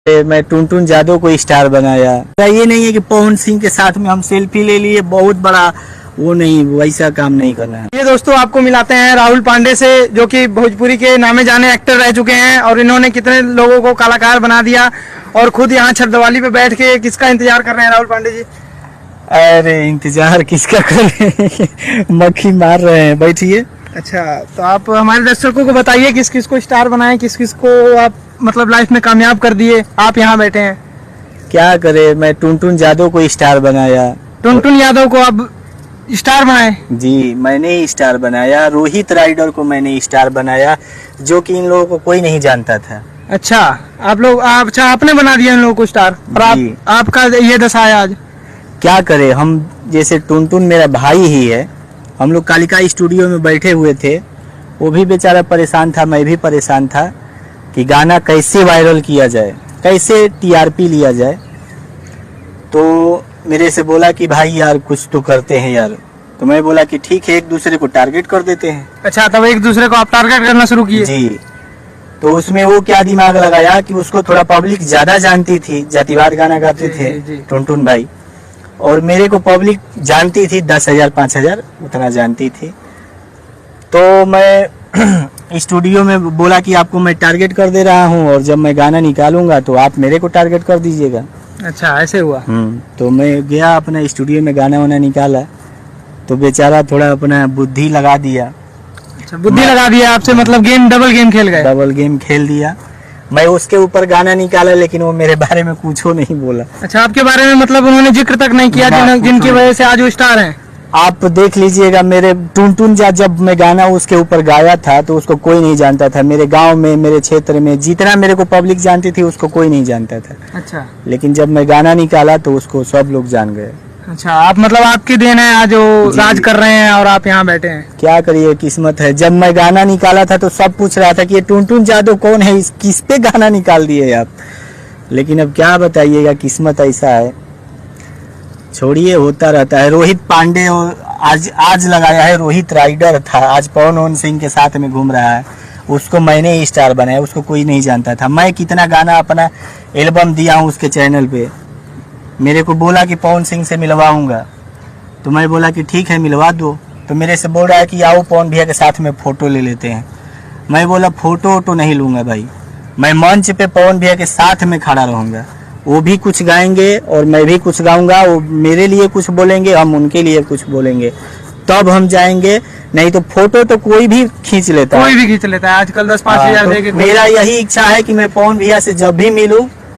मैं टुनटुन जादव को स्टार बनाया। ये नहीं है कि पवन सिंह के साथ में हम सेल्फी ले लिए, बहुत बड़ा वो नहीं, वैसा काम नहीं करना है। ये दोस्तों आपको मिलाते हैं राहुल पांडे से, जो कि भोजपुरी के नामे जाने एक्टर रह चुके हैं और इन्होंने कितने लोगों को कलाकार बना दिया और खुद यहाँ छरदवाली पे बैठ के किसका इंतजार कर रहे हैं राहुल पांडे जी? अरे इंतजार किसका कर रहे हैं, मक्खी मार रहे हैं, बैठिए। अच्छा, तो आप हमारे दर्शकों को बताइए किस किस को स्टार बनाए, किस किस को आप मतलब लाइफ में कामयाब कर दिए, आप यहाँ बैठे हैं। क्या करे, मैं टुनटुन जादव को स्टार बनाया। टुनटुन यादव को आप स्टार बनाए? जी, मैंने ही स्टार बनाया। रोहित राइडर को मैंने स्टार बनाया, जो कि इन लोगों को कोई नहीं जानता था। अच्छा, आप लोग अच्छा आपने बना दिया इन लोगों को स्टार, और आपका ये दशा है आज। क्या करे, हम जैसे टुनटुन मेरा भाई ही है, हम लोग कालिका स्टूडियो में बैठे हुए थे, वो भी बेचारा परेशान था, मैं भी परेशान था कि गाना कैसे वायरल किया जाए, कैसे टीआरपी लिया जाए। तो मेरे से बोला कि भाई यार कुछ तो करते हैं यार। तो मैं बोला कि ठीक है, एक दूसरे को टारगेट कर देते हैं। अच्छा, तब एक दूसरे को आप टारगेट करना शुरू किए? जी। तो उसमें वो क्या दिमाग लगाया कि उसको थोड़ा पब्लिक ज्यादा जानती थी, जातिवाद गाना गाते थे टुनटुन भाई, और मेरे को पब्लिक जानती थी 10,000 5,000 उतना जानती थी। तो मैं स्टूडियो में बोला कि आपको मैं टारगेट कर दे रहा हूँ, और जब मैं गाना निकालूंगा तो आप मेरे को टारगेट कर दीजिएगा। अच्छा, ऐसे हुआ? तो मैं गया अपना स्टूडियो में, गाना वाना निकाला, तो बेचारा थोड़ा अपना बुद्धि लगा दिया। अच्छा, बुद्धि लगा दिया आपसे, मतलब गेम डबल गेम खेल गए? डबल गेम खेल दिया। मैं उसके ऊपर गाना निकाला, लेकिन वो मेरे बारे में कुछ नहीं बोला। अच्छा, आपके बारे में मतलब उन्होंने जिक्र तक नहीं किया, जिनकी वजह से आज वो स्टार हैं। आप देख लीजिएगा, मेरे टुनटुन जब मैं गाना उसके ऊपर गाया था तो उसको कोई नहीं जानता था। मेरे गांव में, मेरे क्षेत्र में जितना मेरे को पब्लिक जानती थी, उसको कोई नहीं जानता था। अच्छा, लेकिन जब मैं गाना निकाला तो उसको सब लोग जान गए। अच्छा, आप मतलब आपकी देन है आज वो राज कर रहे हैं और आप यहाँ बैठे हैं। क्या करिए, किस्मत है। जब मैं गाना निकाला था तो सब पूछ रहा था कि ये टुनटुन जादव कौन है, किस पे गाना निकाल दिए आप। लेकिन अब क्या बताइएगा, किस्मत ऐसा है, छोड़िए, होता रहता है। रोहित पांडे आज लगाया है, रोहित राइडर था, आज पवन सिंह के साथ में घूम रहा है, उसको मैंने ही स्टार बनाया, उसको कोई नहीं जानता था। मैं कितना गाना अपना एल्बम दिया हूँ उसके चैनल पे। मेरे को बोला कि पवन सिंह से मिलवाऊंगा, तो मैं बोला कि ठीक है मिलवा दो। तो मेरे से बोल रहा है कि आओ पवन भैया के साथ में फोटो ले लेते हैं। मैं बोला फोटो तो नहीं लूंगा भाई, मैं मंच पे पवन भैया के साथ में खड़ा रहूंगा, वो भी कुछ गाएंगे और मैं भी कुछ गाऊंगा, वो मेरे लिए कुछ बोलेंगे, हम उनके लिए कुछ बोलेंगे, तब हम जाएंगे। नहीं तो फोटो तो कोई भी खींच लेता है, कोई भी खींच लेता है आजकल 10-5 हज़ार देके। मेरा यही इच्छा है कि मैं पवन भैया से जब भी मिलूं